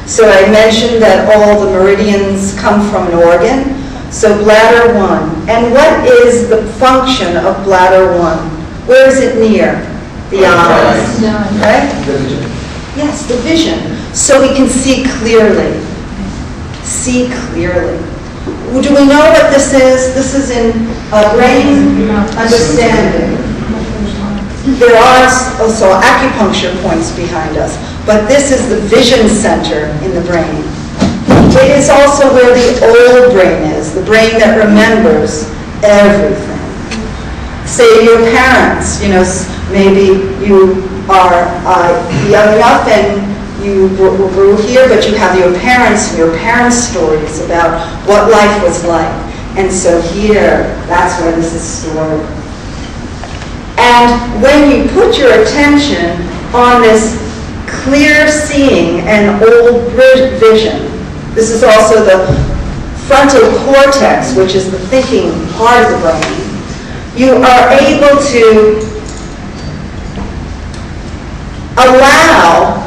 So I mentioned that all the meridians come from an organ. So bladder 1. And what is the function of bladder 1? Where is it near? The eyes. Right? Yes, the vision. So we can see clearly. See clearly. Do we know what this is? This is in brain understanding. There are also acupuncture points behind us, but this is the vision center in the brain. It is also where the old brain is, the brain that remembers everything. Say your parents, maybe you are young enough and you grew here, but you have your parents and your parents' stories about what life was like. And so here, that's where this is stored. And when you put your attention on this clear seeing and old vision, this is also the frontal cortex, which is the thinking part of the brain, you are able to allow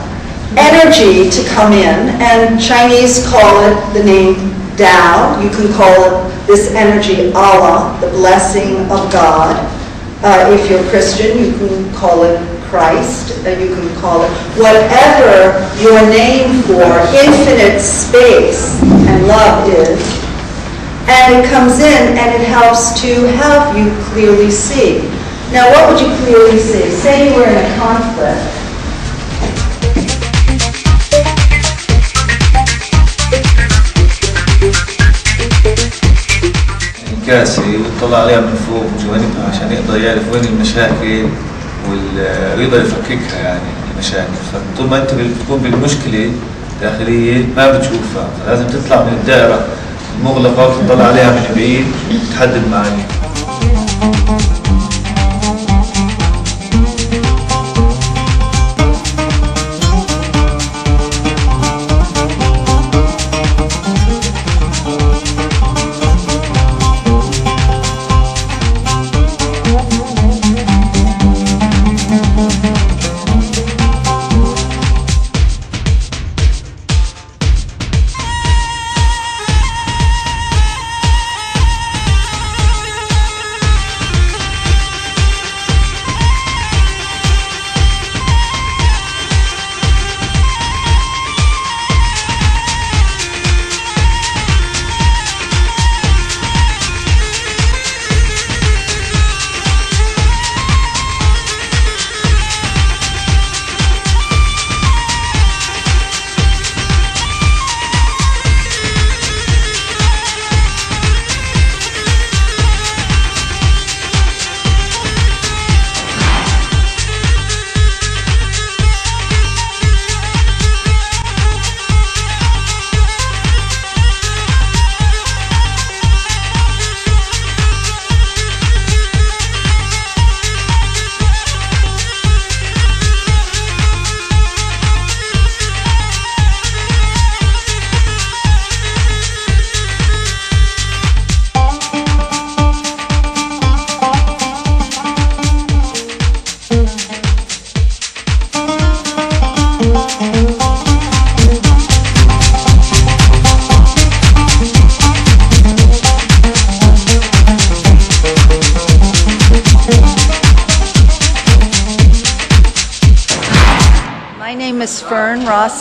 energy to come in, and Chinese call it the name Tao. You can call it this energy Allah, the blessing of God. If you're Christian, you can call it Christ. You can call it whatever your name for infinite space and love is. And it comes in and it helps to help you clearly see. Now, what would you clearly see? Say you were in a conflict. كاسي ويطلع عليها من فوق وجوانبها عشان يقدر يعرف وين المشاكل ويقدر يفككها يعني المشاكل. فطول ما انت بتكون بالمشكله داخليه ما بتشوفها، فلازم تطلع من الدائره المغلقه وتطلع عليها من بعيد وتحدد معانيها.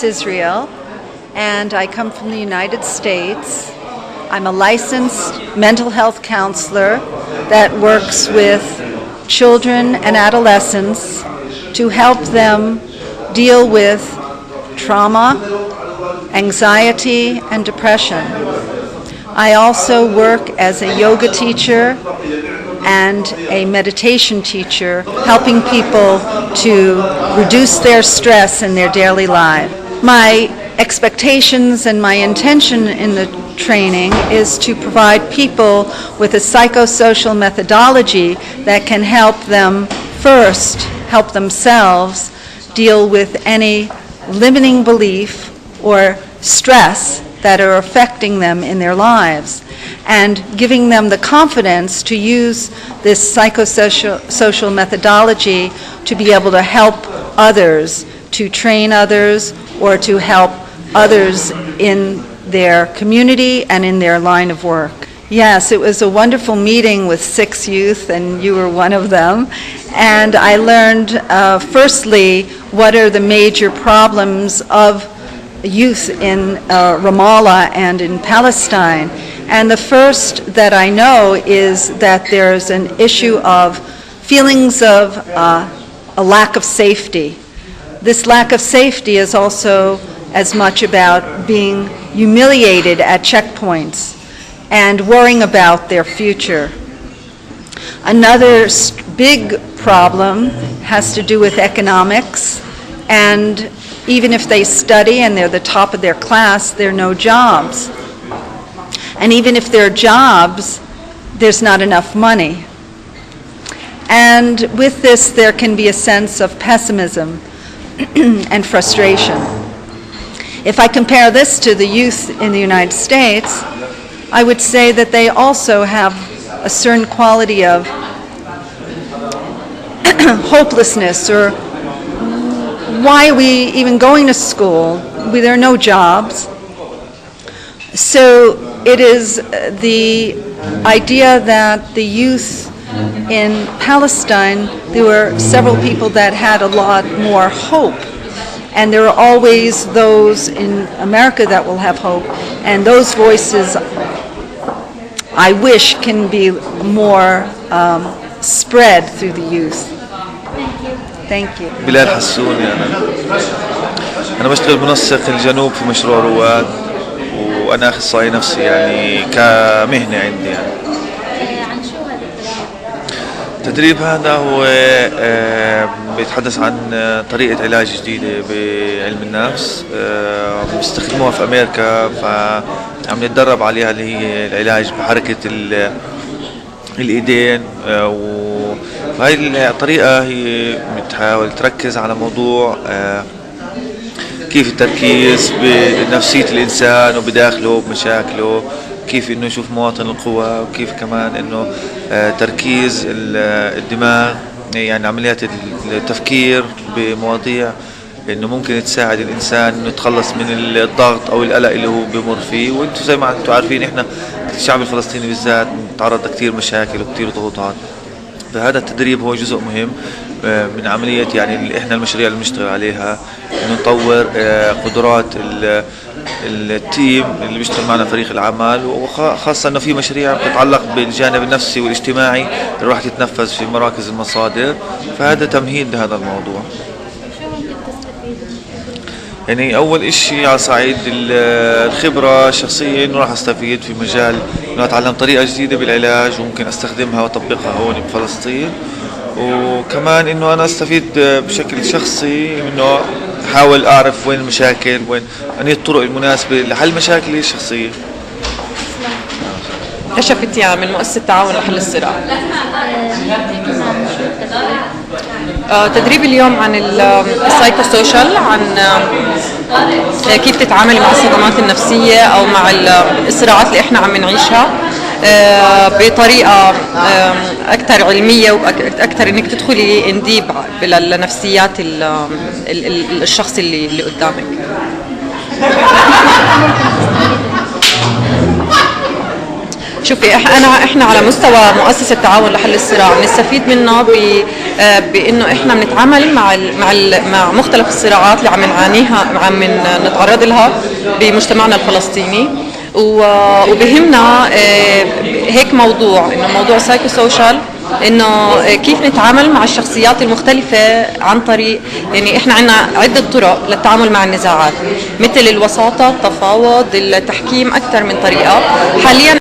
Israel, and I come from the United States. I'm a licensed mental health counselor that works with children and adolescents to help them deal with trauma, anxiety, and depression. I also work as a yoga teacher and a meditation teacher, helping people to reduce their stress in their daily life. My expectations and my intention in the training is to provide people with a psychosocial methodology that can help them first help themselves deal with any limiting belief or stress that are affecting them in their lives, and giving them the confidence to use this psychosocial methodology to be able to help others, to train others, or to help others in their community and in their line of work. Yes, it was a wonderful meeting with 6 youth, and you were one of them. And I learned, firstly, what are the major problems of youth in Ramallah and in Palestine. And the first that I know is that there's an issue of feelings of a lack of safety. This lack of safety is also as much about being humiliated at checkpoints and worrying about their future. Another big problem has to do with economics, and even if they study and they're the top of their class, there are no jobs. And even if there are jobs, there's not enough money. And with this, there can be a sense of pessimism and frustration. If I compare this to the youth in the United States, I would say that they also have a certain quality of hopelessness, or why are we even going to school? There are no jobs. So it is the idea that the youth in Palestine, there were several people that had a lot more hope. And there are always those in America that will have hope. And those voices, I wish, can be more spread through the youth. Thank you. بلال حسوني أنا بشتغل منسق الجنوب في مشروع رواد، وأنا أخصائي نفسي يعني كمهنة عندي يعني. عن شو هذا التدريب هذا هو بيتحدث عن طريقة علاج جديدة بعلم النفس بيستخدموها في أمريكا، فعم نتدرب عليها اللي هي العلاج بحركة الإيدين. وهي الطريقة هي بتحاول تركز على موضوع كيف التركيز بنفسية الإنسان وبداخله بمشاكله، كيف إنه يشوف مواطن القوى، وكيف كمان إنه تركيز الدماغ، يعني عمليات التفكير بمواضيع إنه ممكن تساعد الإنسان إنه يتخلص من الضغط أو القلق اللي هو بيمر فيه. وأنتم زي ما أنتم عارفين إحنا الشعب الفلسطيني بالذات متعرض لكثير مشاكل وكثير ضغوطات، فهذا التدريب هو جزء مهم من عملية يعني إحنا المشاريع اللي بنشتغل عليها، إنه نطور قدرات التيم اللي بيشتغل معنا فريق العمل، وخاصة إنه في مشاريع بتتعلق بالجانب النفسي والاجتماعي اللي راح تتنفذ في مراكز المصادر، فهذا تمهيد لهذا الموضوع. يعني أول إشي على صعيد الخبرة الشخصية إنه راح أستفيد في مجال إنه أتعلم طريقة جديدة بالعلاج وممكن أستخدمها وأطبقها هون بفلسطين، وكمان إنه أنا أستفيد بشكل شخصي إنه أحاول أعرف وين المشاكل، وين أنهي الطرق المناسبة لحل مشاكلي الشخصية. كشفت يعني من مؤسسة التعاون لحل الصراع. تدريب اليوم عن السايكو سوشيال، عن كيف تتعامل مع الصدمات النفسية أو مع الصراعات اللي احنا عم نعيشها بطريقة أكثر علمية وأكثر إنك تدخلي انديب لنفسيات الشخص اللي قدامك. شوفي احنا على مستوى مؤسسة التعاون لحل الصراع نستفيد منه بانه احنا بنتعامل مع مختلف الصراعات اللي عم نعانيها، عم نتعرض لها بمجتمعنا الفلسطيني، وبهمنا هيك موضوع انه موضوع سايكو سوشيال، انه كيف نتعامل مع الشخصيات المختلفة عن طريق يعني احنا عندنا عدة طرق للتعامل مع النزاعات، مثل الوساطة، التفاوض، التحكيم، اكثر من طريقة حاليا.